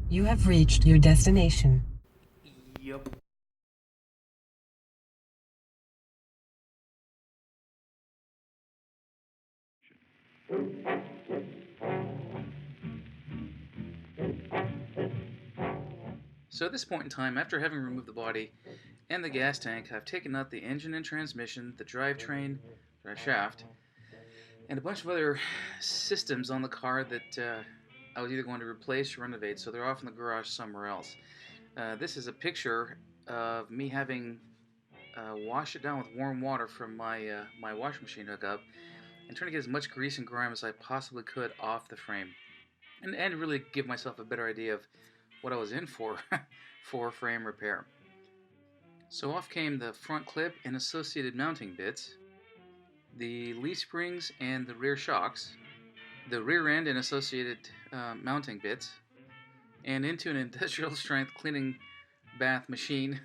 You have reached your destination. Yup. So at this point in time, after having removed the body and the gas tank, I've taken out the engine and transmission, the drivetrain, drive shaft, and a bunch of other systems on the car that I was either going to replace or renovate, so they're off in the garage somewhere else. This is a picture of me having washed it down with warm water from my washing machine hookup and trying to get as much grease and grime as I possibly could off the frame, and really give myself a better idea of what I was in for for frame repair. So off came the front clip and associated mounting bits, the leaf springs and the rear shocks, the rear end and associated mounting bits, and into an industrial strength cleaning bath machine,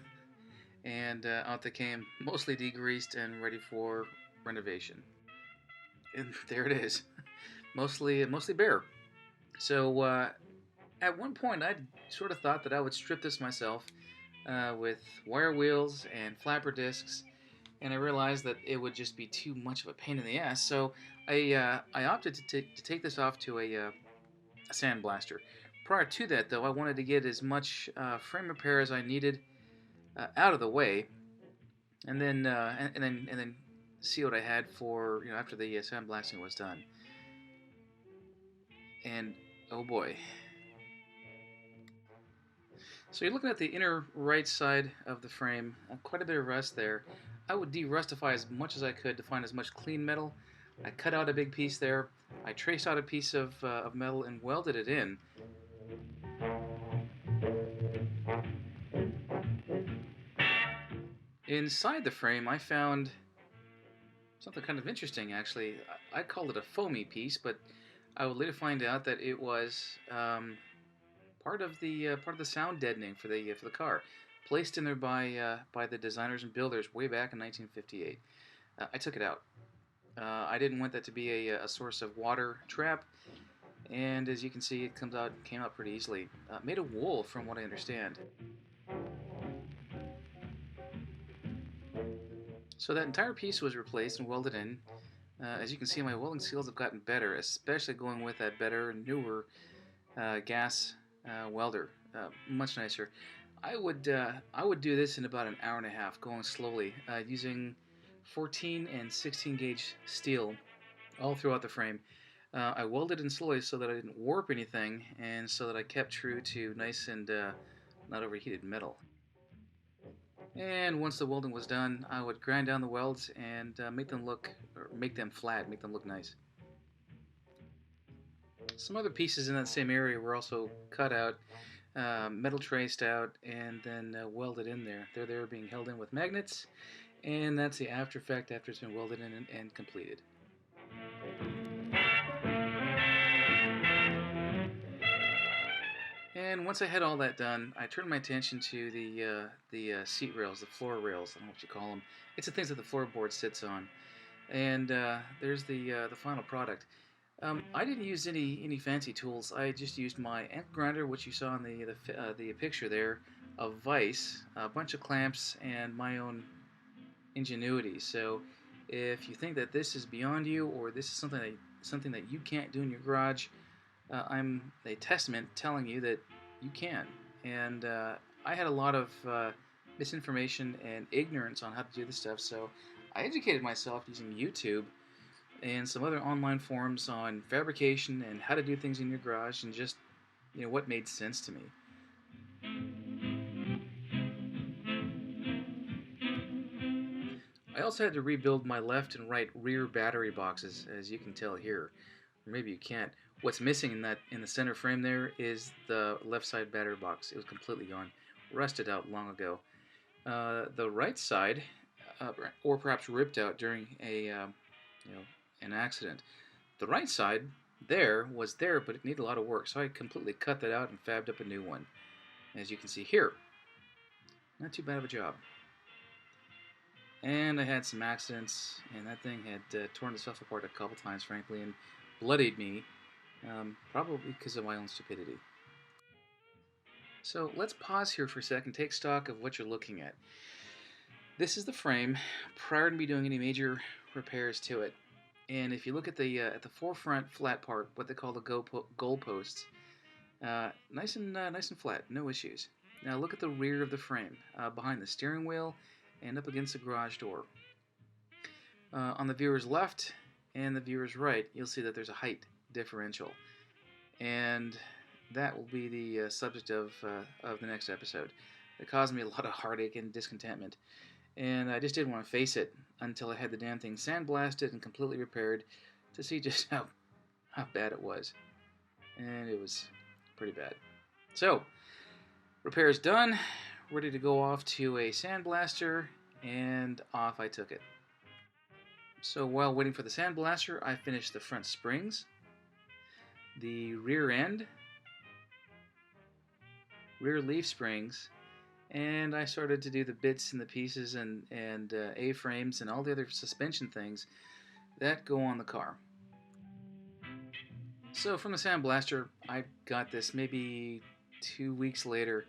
and out they came, mostly degreased and ready for renovation. And there it is, mostly bare. So at one point, I sort of thought that I would strip this myself with wire wheels and flapper discs, and I realized that it would just be too much of a pain in the ass. So I opted to take this off to a sandblaster. Prior to that, though, I wanted to get as much frame repair as I needed out of the way, and then see what I had for after the sandblasting was done. And oh boy, so you're looking at the inner right side of the frame, quite a bit of rust there. I would de-rustify as much as I could to find as much clean metal. I cut out a big piece there. I traced out a piece of metal and welded it in. Inside the frame, I found something kind of interesting, actually. I called it a foamy piece, but I would later find out that it was part of the sound deadening for the car, placed in there by the designers and builders way back in 1958. I took it out. I didn't want that to be a source of water trap, and as you can see, it came out pretty easily. Made of wool, from what I understand. So that entire piece was replaced and welded in. As you can see, my welding skills have gotten better, especially going with that better, newer gas welder. Much nicer. I would do this in about an hour and a half, going slowly, using 14 and 16 gauge steel all throughout the frame. I welded in slowly so that I didn't warp anything, and so that I kept true to nice and not overheated metal. And once the welding was done, I would grind down the welds and make them flat, make them look nice. Some other pieces in that same area were also cut out, metal traced out, and then welded in there. They're there being held in with magnets, and that's the after effect after it's been welded in and completed. And once I had all that done, I turned my attention to the seat rails, the floor rails. I don't know what you call them. It's the things that the floorboard sits on. And there's the final product. I didn't use any fancy tools. I just used my ankle grinder, which you saw in the picture there, a vise, a bunch of clamps, and my own ingenuity. So, if you think that this is beyond you, or this is something that you can't do in your garage, I'm a testament telling you that you can. And I had a lot of misinformation and ignorance on how to do this stuff, so I educated myself using YouTube and some other online forums on fabrication and how to do things in your garage, and just what made sense to me. I also had to rebuild my left and right rear battery boxes, as you can tell here. Or maybe you can't. What's missing in the center frame there is the left side battery box. It was completely gone, rusted out long ago. The right side, or perhaps ripped out during you know an accident. The right side was there, but it needed a lot of work, so I completely cut that out and fabbed up a new one. As you can see here, not too bad of a job. And I had some accidents, and that thing had torn itself apart a couple times, frankly, and bloodied me, probably because of my own stupidity. So let's pause here for a second, take stock of what you're looking at. This is the frame prior to me doing any major repairs to it. And if you look at the forefront flat part, what they call the goal posts, nice and flat, no issues. Now look at the rear of the frame, behind the steering wheel and up against the garage door. On the viewer's left and the viewer's right, you'll see that there's a height differential, and that will be the subject of the next episode. It caused me a lot of heartache and discontentment, and I just didn't want to face it until I had the damn thing sandblasted and completely repaired to see just how bad it was. And it was pretty bad. So, repairs done, ready to go off to a sandblaster, and off I took it. So while waiting for the sandblaster, I finished the front springs, the rear end, rear leaf springs, and I started to do the bits and the pieces and A-frames and all the other suspension things that go on the car. So from the sandblaster, I got this maybe 2 weeks later.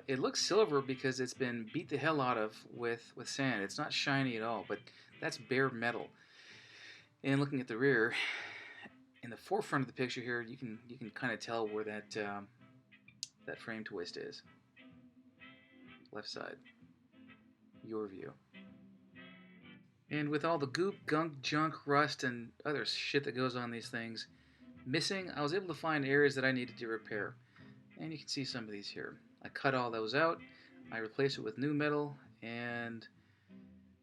It looks silver because it's been beat the hell out of with sand. It's not shiny at all, but that's bare metal. And looking at the rear, in the forefront of the picture here, you can kind of tell where that frame twist is. Left side, your view. And with all the goop, gunk, junk, rust, and other shit that goes on these things missing, I was able to find areas that I needed to repair. And you can see some of these here. I cut all those out, I replaced it with new metal, and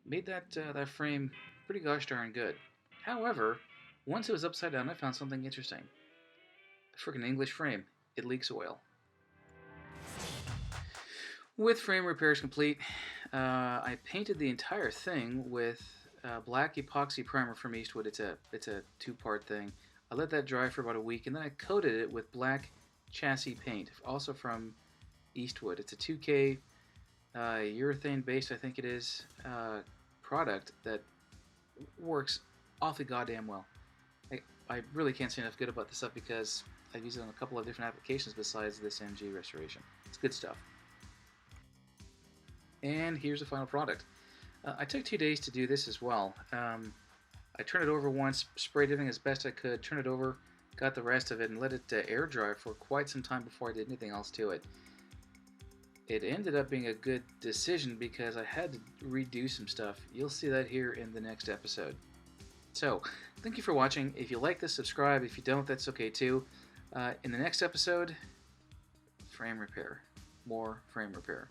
made that frame pretty gosh darn good. However, once it was upside down, I found something interesting. A freaking English frame. It leaks oil. With frame repairs complete, I painted the entire thing with black epoxy primer from Eastwood. It's a two-part thing. I let that dry for about a week, and then I coated it with black chassis paint, also from Eastwood. It's a 2K urethane-based, I think it is, product that works awfully goddamn well. I really can't say enough good about this stuff because I've used it on a couple of different applications besides this MG restoration. It's good stuff. And here's the final product. I took 2 days to do this as well. I turned it over once, sprayed everything as best I could, turned it over, got the rest of it, and let it air dry for quite some time before I did anything else to it. It ended up being a good decision because I had to redo some stuff. You'll see that here in the next episode. So, thank you for watching. If you like this, subscribe. If you don't, that's okay too. In the next episode, frame repair. More frame repair.